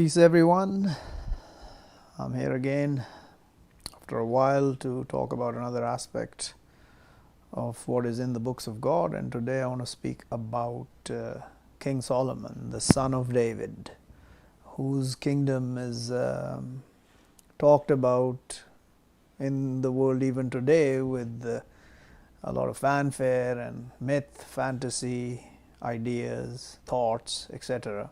Peace, everyone. I'm here again after a while to talk about another aspect of what is in the books of God. And today I want to speak about King Solomon, the son of David, whose kingdom is talked about in the world even today with a lot of fanfare and myth, fantasy, ideas, thoughts, etc.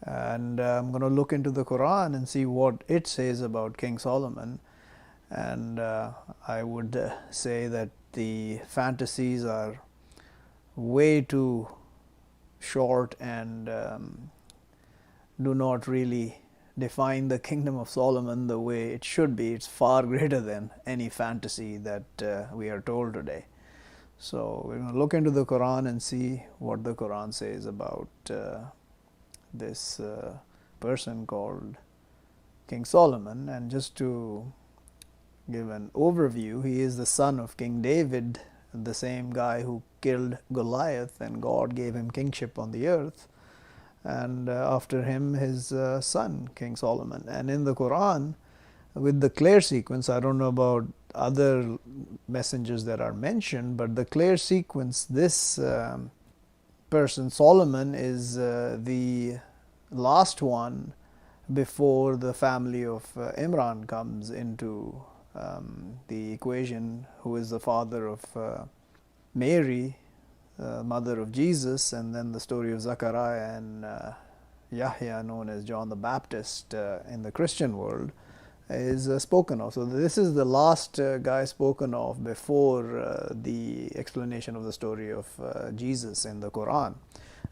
And I'm going to look into the Quran and see what it says about King Solomon. And I would say that the fantasies are way too short and do not really define the kingdom of Solomon the way it should be. It's far greater than any fantasy that we are told today. So we're going to look into the Quran and see what the Quran says about this person called King Solomon. And just to give an overview, he is the son of King David, the same guy who killed Goliath, and God gave him kingship on the earth, and after him his son King Solomon. And in the Quran, with the clear sequence, I don't know about other messengers that are mentioned, but the clear sequence, this person Solomon is the last one before the family of Imran comes into the equation, who is the father of Mary, mother of Jesus, and then the story of Zachariah and Yahya, known as John the Baptist in the Christian world, is spoken of. So this is the last guy spoken of before the explanation of the story of Jesus in the Quran.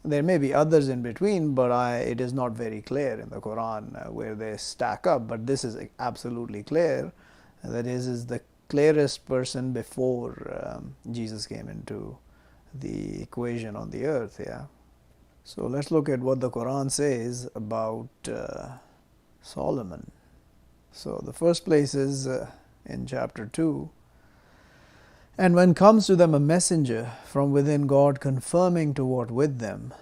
There may be others in between, but it is not very clear in the Quran where they stack up. But this is absolutely clear. That is the clearest person before Jesus came into the equation on the earth. Yeah. So let's look at what the Quran says about Solomon. So the first place is in chapter 2. And when comes to them a messenger from within God confirming to what with them,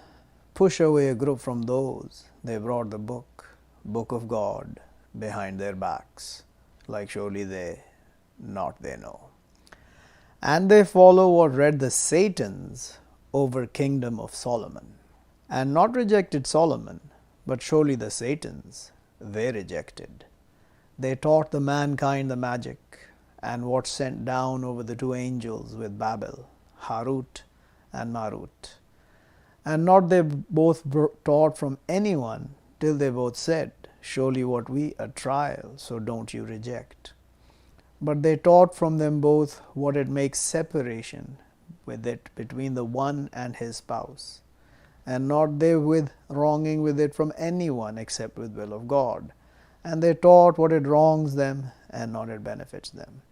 push away a group from those, they brought the book of God, behind their backs, like surely they know. And they follow what read the Satans over kingdom of Solomon, and not rejected Solomon, but surely the Satans they rejected. They taught the mankind the magic, and what sent down over the two angels with Babel, Harut and Marut. And not they both taught from anyone, till they both said, surely what we a trial, so don't you reject. But they taught from them both what it makes separation with it between the one and his spouse, and not they with wronging with it from anyone except with will of God. And they taught what it wrongs them, and not it benefits them.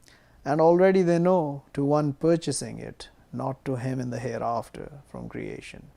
And already they know to one purchasing it, not to him in the hereafter from creation,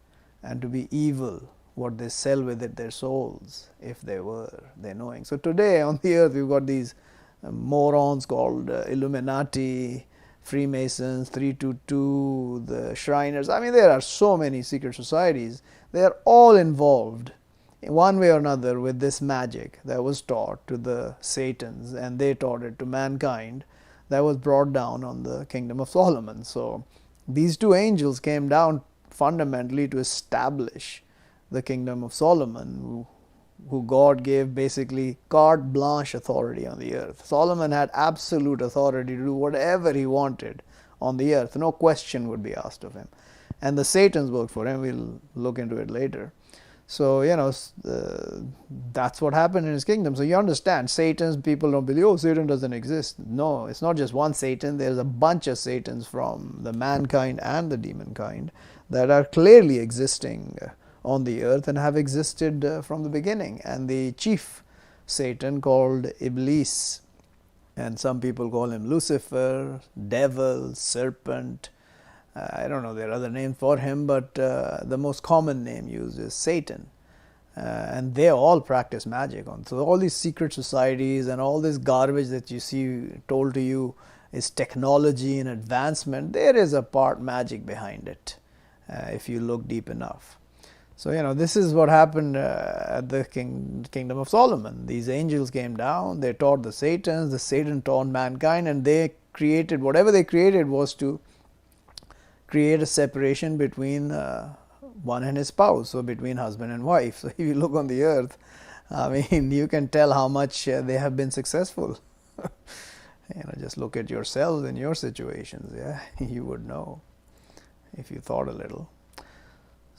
and to be evil what they sell with it their souls, if they were they knowing. So today on the earth we've got these morons called Illuminati, Freemasons, 322, the Shriners. I mean, there are so many secret societies. They are all involved in one way or another with this magic that was taught to the Satans, and they taught it to mankind, that was brought down on the kingdom of Solomon. So these two angels came down fundamentally to establish the kingdom of Solomon, who God gave basically carte blanche authority on the earth. Solomon had absolute authority to do whatever he wanted on the earth. No question would be asked of him. And the Satans worked for him. We'll look into it later. So, that's what happened in his kingdom. So you understand, Satan's, people don't believe, oh, Satan doesn't exist. No, it's not just one Satan. There's a bunch of Satans from the mankind and the demon kind that are clearly existing on the earth and have existed from the beginning. And the chief Satan, called Iblis, and some people call him Lucifer, devil, serpent, I don't know, there are other names for him, but the most common name used is Satan. And they all practice magic. So all these secret societies and all this garbage that you see told to you is technology and advancement. There is a part magic behind it, if you look deep enough. So, this is what happened at the kingdom of Solomon. These angels came down, they taught the Satan taught mankind, and they created, whatever they created was to create a separation between one and his spouse, so between husband and wife. So if you look on the earth, you can tell how much they have been successful. Just look at yourselves and your situations. Yeah, you would know if you thought a little.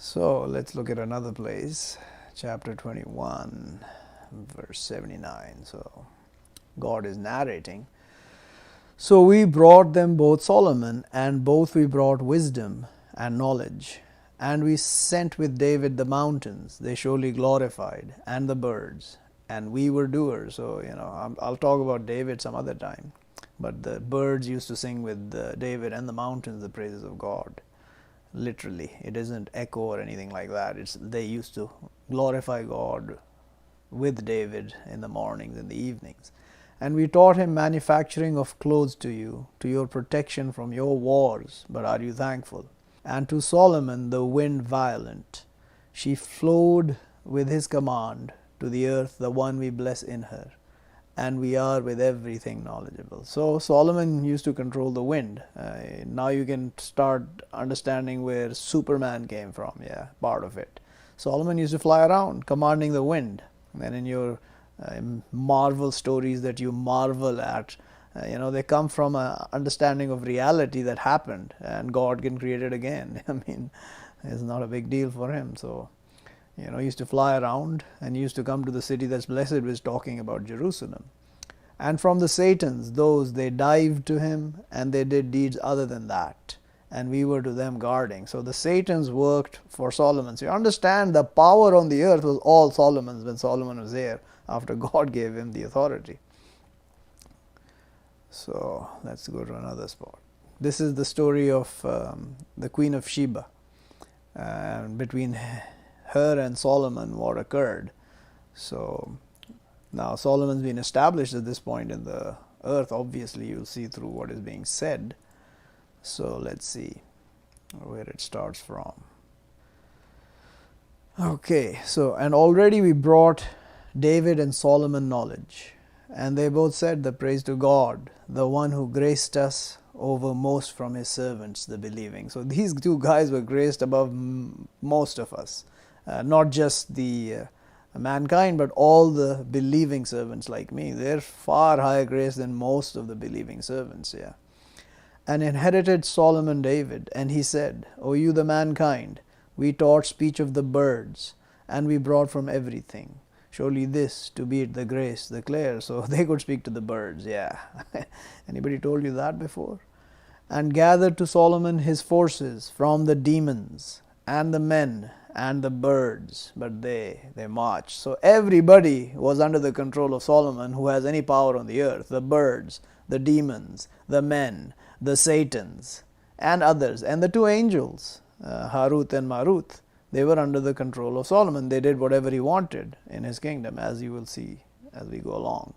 So let's look at another place, chapter 21, verse 79. So God is narrating. So we brought them both Solomon, and both we brought wisdom and knowledge. And we sent with David the mountains, they surely glorified, and the birds, and we were doers. So, I'll talk about David some other time. But the birds used to sing with David, and the mountains the praises of God. Literally, it isn't echo or anything like that. They used to glorify God with David in the mornings and the evenings. And we taught him manufacturing of clothes to you, to your protection from your wars. But are you thankful? And to Solomon the wind violent, she flowed with his command to the earth, the one we bless in her. And we are with everything knowledgeable. So Solomon used to control the wind. Now you can start understanding where Superman came from. Yeah, part of it. Solomon used to fly around commanding the wind. And in your Marvel stories that you marvel at, they come from an understanding of reality that happened, and God can create it again. It's not a big deal for him. So, he used to fly around and used to come to the city that's blessed, was talking about Jerusalem. And from the Satans, those they dived to him, and they did deeds other than that. And we were to them guarding. So the Satans worked for Solomon. So you understand the power on the earth was all Solomon's when Solomon was here, after God gave him the authority. So let's go to another spot. This is the story of the Queen of Sheba. Between her and Solomon, what occurred. So now Solomon's been established at this point in the earth. Obviously, you'll see through what is being said. So let's see where it starts from. Okay, so and already we brought David and Solomon knowledge, and they both said the praise to God, the one who graced us over most from his servants, the believing. So these two guys were graced above most of us, not just the mankind, but all the believing servants like me. They're far higher grace than most of the believing servants. Yeah. And inherited Solomon David, and he said, O you the mankind, we taught speech of the birds, and we brought from everything. Surely this to be the grace, the clear. So they could speak to the birds, yeah. Anybody told you that before? And gathered to Solomon his forces from the demons, and the men, and the birds, but they marched. So everybody was under the control of Solomon who has any power on the earth. The birds, the demons, the men, the Satans, and others, and the two angels, Harut and Marut. They were under the control of Solomon. They did whatever he wanted in his kingdom, as you will see as we go along.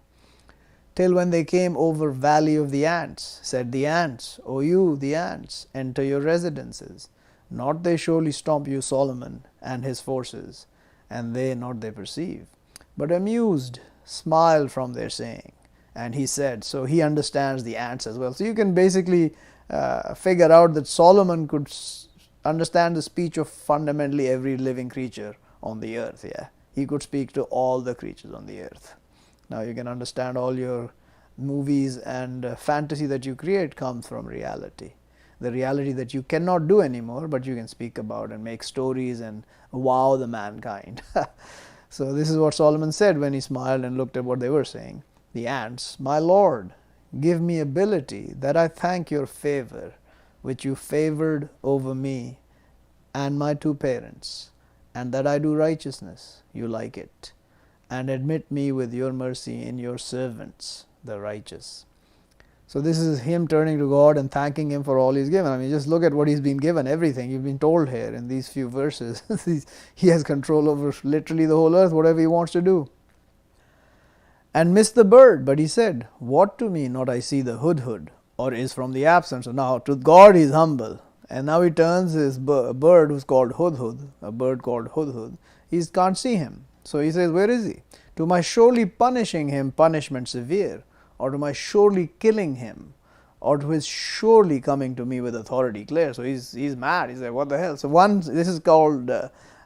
Till when they came over valley of the ants, said the ants, O you, the ants, enter your residences. Not they surely stomp you, Solomon, and his forces, and they not they perceive. But amused, smiled from their saying. And he said, so he understands the ants as well. So you can basically figure out that Solomon could understand the speech of fundamentally every living creature on the earth. Yeah, he could speak to all the creatures on the earth. Now you can understand all your movies and fantasy that you create comes from reality. The reality that you cannot do anymore, but you can speak about and make stories and wow the mankind. So this is what Solomon said when he smiled and looked at what they were saying. The ants, my Lord, give me ability that I thank your favor, which you favored over me and my two parents, and that I do righteousness, you like it, and admit me with your mercy in your servants, the righteous. So this is him turning to God and thanking him for all he's given. Just look at what he's been given, everything you've been told here in these few verses. He has control over literally the whole earth, whatever he wants to do. And missed the bird, but he said, what to me not I see the hudhud, or is from the absence. So now to God he is humble. And now he turns his bird who's called Hudhud, a bird called Hudhud. He can't see him. So he says, where is he? To my surely punishing him punishment severe, or to my surely killing him, or to his surely coming to me with authority clear. So he's mad. He's like, what the hell? So this is called,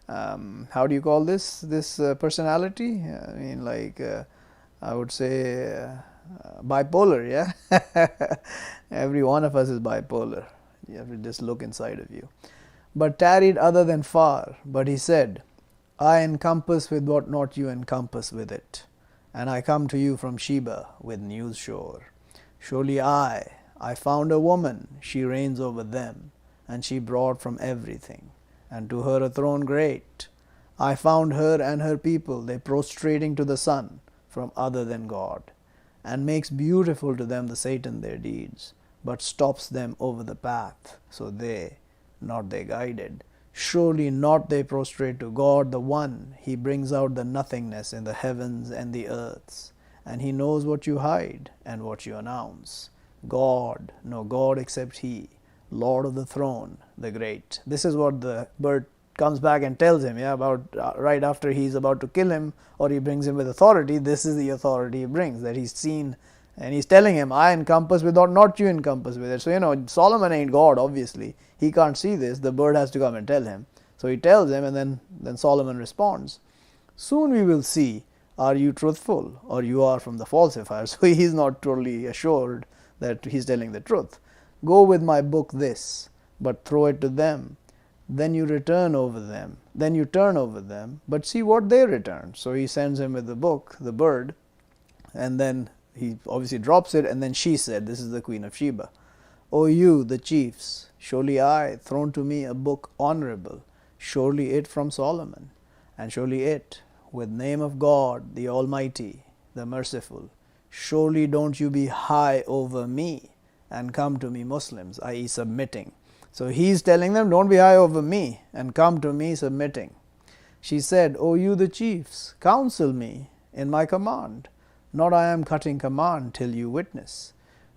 how do you call this personality? I mean, like, I would say bipolar, yeah? Every one of us is bipolar. You have to just look inside of you. But tarried other than far, but he said, I encompass with what not you encompass with it, and I come to you from Sheba with news sure. Surely I found a woman, she reigns over them, and she brought from everything, and to her a throne great. I found her and her people, they prostrating to the sun from other than God, and makes beautiful to them the Satan their deeds, but stops them over the path, so not they guided. Surely not they prostrate to God the One. He brings out the nothingness in the heavens and the earths, and He knows what you hide and what you announce. God, no God except He, Lord of the throne, the great. This is what the bird comes back and tells him, about right after he's about to kill him, or he brings him with authority. This is the authority he brings, that he's seen, and he's telling him, I encompass with what not you encompass with it. So, Solomon ain't God, obviously. He can't see this. The bird has to come and tell him. So he tells him, and then Solomon responds, soon we will see, are you truthful, or you are from the falsifier. So he's not totally assured that he's telling the truth. Go with my book this, but throw it to them. Then you turn over them, but see what they return. So he sends him with the book, the bird, and then he obviously drops it, and then she said, this is the Queen of Sheba, O you, the chiefs, surely I, thrown to me a book honorable, surely it from Solomon, and surely it, with name of God, the Almighty, the Merciful, surely don't you be high over me, and come to me Muslims, i.e. submitting. So he's telling them, don't be high over me, and come to me submitting. She said, O you the chiefs, counsel me in my command, not I am cutting command till you witness.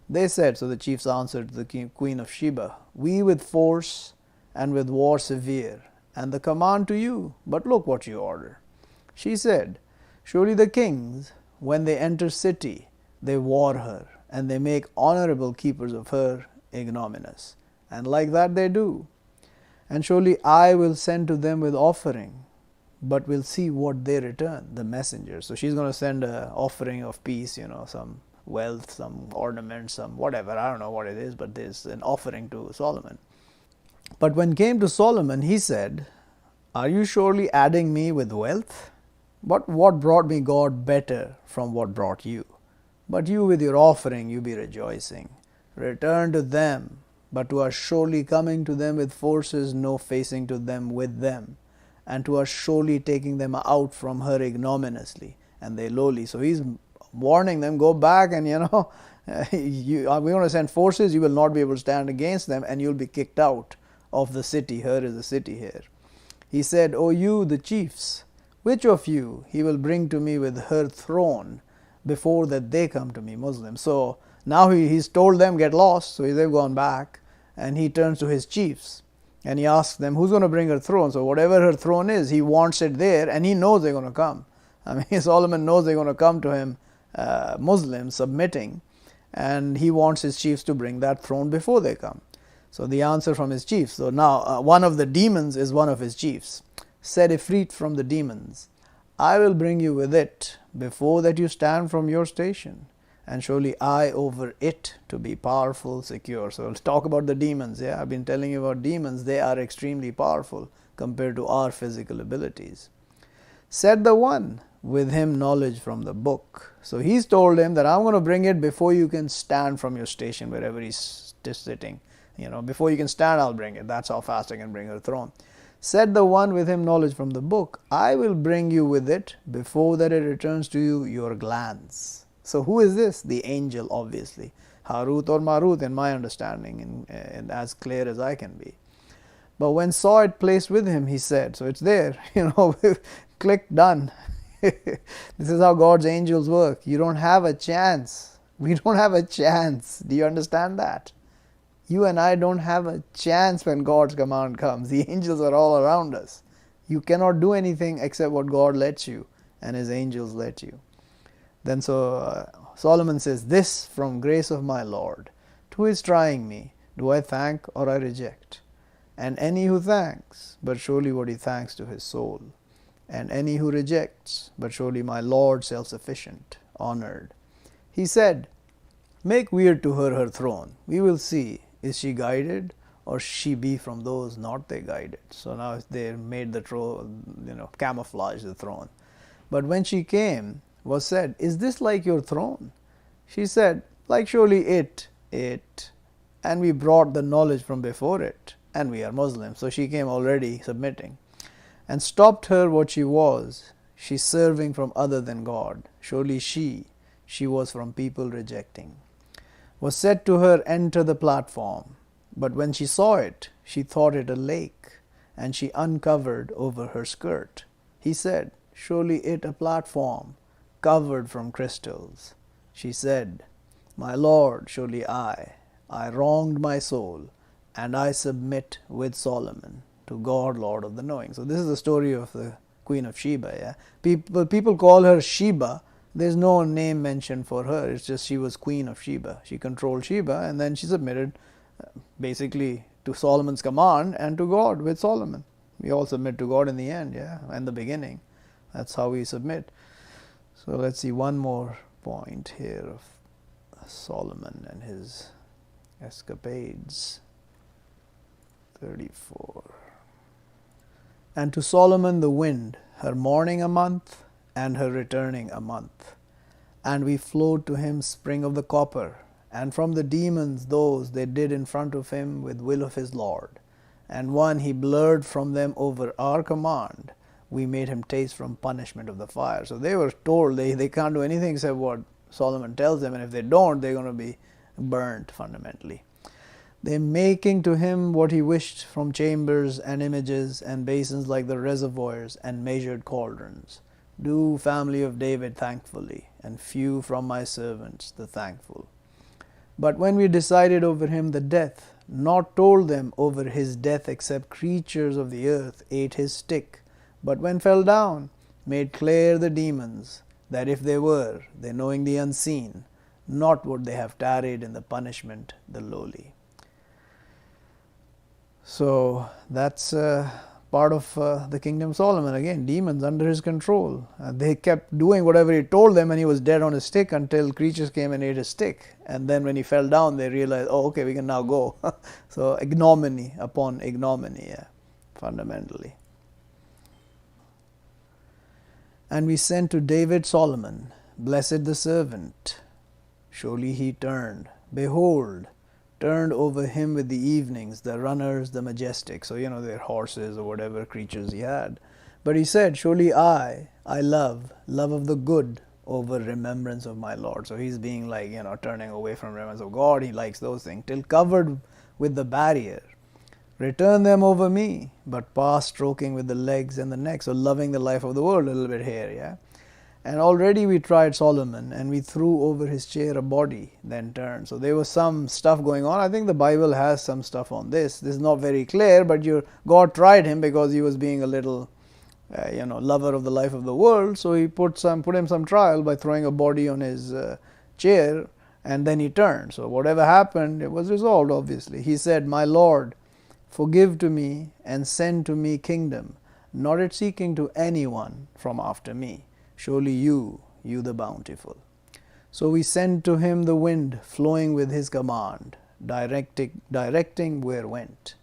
They said, so the chiefs answered the Queen of Sheba, we with force and with war severe, and the command to you, but look what you order. She said, surely the kings, when they enter city, they war her, and they make honorable keepers of her ignominious. And like that they do. And surely I will send to them with offering, but we'll see what they return, the messengers. So she's going to send an offering of peace, some wealth, some ornament, some whatever. I don't know what it is, but there's an offering to Solomon. But when came to Solomon, he said, are you surely adding me with wealth? But what brought me God better from what brought you? But you with your offering, you be rejoicing. Return to them. But to us surely coming to them with forces, no facing to them with them, and to us surely taking them out from her ignominiously, and they lowly. So he's warning them, go back, and we're going to send forces, you will not be able to stand against them, and you'll be kicked out of the city. Her is the city here. He said, O you the chiefs, which of you he will bring to me with her throne, before that they come to me Muslims. So now he's told them, get lost, so they've gone back, and he turns to his chiefs, and he asks them, who's going to bring her throne? So whatever her throne is, he wants it there, and he knows they're going to come. I mean, Solomon knows they're going to come to him, Muslims, submitting, and he wants his chiefs to bring that throne before they come. So the answer from his chiefs. So now one of the demons is one of his chiefs. Said Ifrit from the demons, I will bring you with it, before that you stand from your station. And surely I over it to be powerful, secure. So let's talk about the demons. I've been telling you about demons. They are extremely powerful compared to our physical abilities. Said the one, with him knowledge from the book. So he's told him that I'm going to bring it before you can stand from your station, wherever he's sitting. Before you can stand, I'll bring it. That's how fast I can bring her throne. Said the one with him knowledge from the book, I will bring you with it, before that it returns to you your glance. So who is this? The angel, obviously. Harut or Marut, in my understanding, and as clear as I can be. But when saw it placed with him, he said, so it's there, click, done. This is how God's angels work. You don't have a chance. We don't have a chance. Do you understand that? You and I don't have a chance when God's command comes. The angels are all around us. You cannot do anything except what God lets you and His angels let you. Then Solomon says, "This from grace of my Lord. Who is trying me? Do I thank or I reject? And any who thanks, but surely what he thanks to his soul. And any who rejects, but surely my Lord self-sufficient, honored. He said, Make weird to her her throne. We will see, is she guided, or she be from those not they guided." So now they made the throne, camouflage the throne. But when she came, was said, "Is this like your throne?" She said, "Like surely it. And we brought the knowledge from before it, and we are Muslims." So she came already submitting. And stopped her what she was, she serving from other than God. Surely she was from people rejecting. Was said to her, "Enter the platform." But when she saw it, she thought it a lake, and she uncovered over her skirt. He said, "Surely it a platform, covered from crystals." She said, "My Lord, surely I wronged my soul, and I submit with Solomon to God, Lord of the knowing." So this is the story of the Queen of Sheba. Yeah, people call her Sheba. There's no name mentioned for her. It's just she was Queen of Sheba. She controlled Sheba, and then she submitted basically to Solomon's command and to God with Solomon. We all submit to God in the end, and the beginning. That's how we submit. So let's see one more point here of Solomon and his escapades. 34. And to Solomon the wind, her morning a month, and her returning a month. And we flowed to him spring of the copper, and from the demons those they did in front of him with will of his Lord. And one he blurred from them over our command, we made him taste from punishment of the fire. So they were told they can't do anything except what Solomon tells them, and if they don't, they're going to be burnt fundamentally. They making to him what he wished from chambers and images and basins like the reservoirs and measured cauldrons. Do, family of David, thankfully, and few from my servants the thankful. But when we decided over him the death, not told them over his death except creatures of the earth ate his stick, but when fell down, made clear the demons, that if they were, they knowing the unseen, not would they have tarried in the punishment the lowly. So that's part of the kingdom of Solomon. Again, demons under his control. They kept doing whatever he told them, and he was dead on his stick until creatures came and ate his stick. And then when he fell down, they realized, oh, okay, we can now go. So ignominy upon ignominy, fundamentally. And we sent to David Solomon, blessed the servant. Surely he turned. Behold, turned over him with the evenings, the runners, the majestic. So, their horses or whatever creatures he had. But he said, surely I love of the good over remembrance of my Lord. So he's being like, turning away from remembrance of God. He likes those things. Till covered with the barrier. Return them over me, but past stroking with the legs and the neck. So loving the life of the world a little bit here, And already we tried Solomon, and we threw over his chair a body, then turned. So there was some stuff going on. I think the Bible has some stuff on this. This is not very clear, but God tried him because he was being a little, lover of the life of the world. So he put him some trial by throwing a body on his chair, and then he turned. So whatever happened, it was resolved, obviously. He said, my Lord, forgive to me and send to me kingdom, not it seeking to anyone from after me. Surely you the bountiful. So we sent to him the wind flowing with his command, directing where went.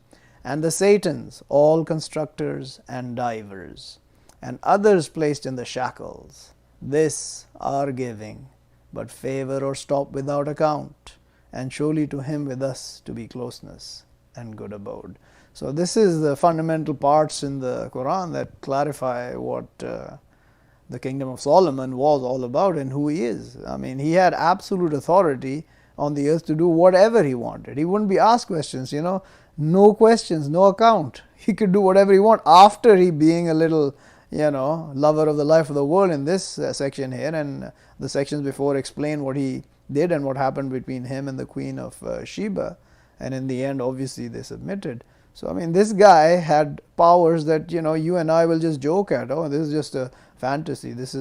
And the Satans, all constructors and divers, and others placed in the shackles. This our giving, but favor or stop without account, and surely to him with us to be closeness and good abode. So this is the fundamental parts in the Quran that clarify what the kingdom of Solomon was all about and who he is. I mean, he had absolute authority on the earth to do whatever he wanted. He wouldn't be asked questions, no questions, no account. He could do whatever he wanted after he being a little, lover of the life of the world in this section here, and the sections before explain what he did and what happened between him and the Queen of Sheba. And in the end, obviously, they submitted. So, I mean, this guy had powers that, you and I will just joke at. Oh, this is just a fantasy. This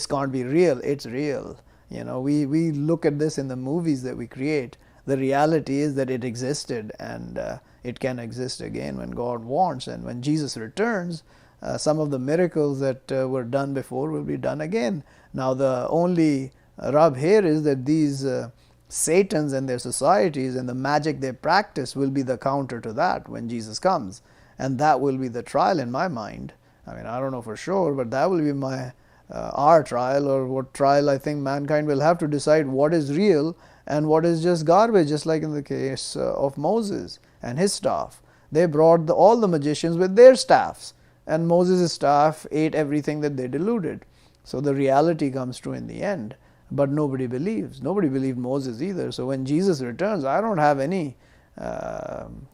can't be real. It's real. We look at this in the movies that we create. The reality is that it existed, and it can exist again when God wants. And when Jesus returns, some of the miracles that were done before will be done again. Now, the only rub here is that these Satans and their societies and the magic they practice will be the counter to that when Jesus comes. And that will be the trial in my mind. I mean, I don't know for sure, but that will be our trial, or what trial I think mankind will have to decide what is real and what is just garbage, just like in the case of Moses and his staff. They brought all the magicians with their staffs, and Moses' staff ate everything that they deluded. So the reality comes true in the end. But nobody believes. Nobody believed Moses either. So when Jesus returns, I don't have any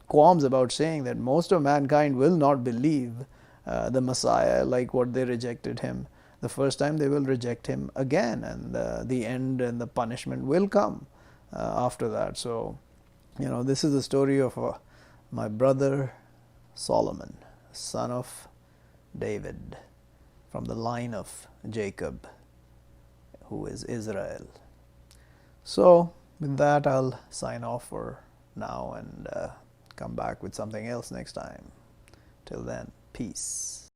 qualms about saying that most of mankind will not believe the Messiah like what they rejected him the first time. They will reject him again, and the end and the punishment will come after that. So, this is the story of my brother Solomon, son of David, from the line of Jacob, who is Israel. So, with that, I'll sign off for now and come back with something else next time. Till then, peace.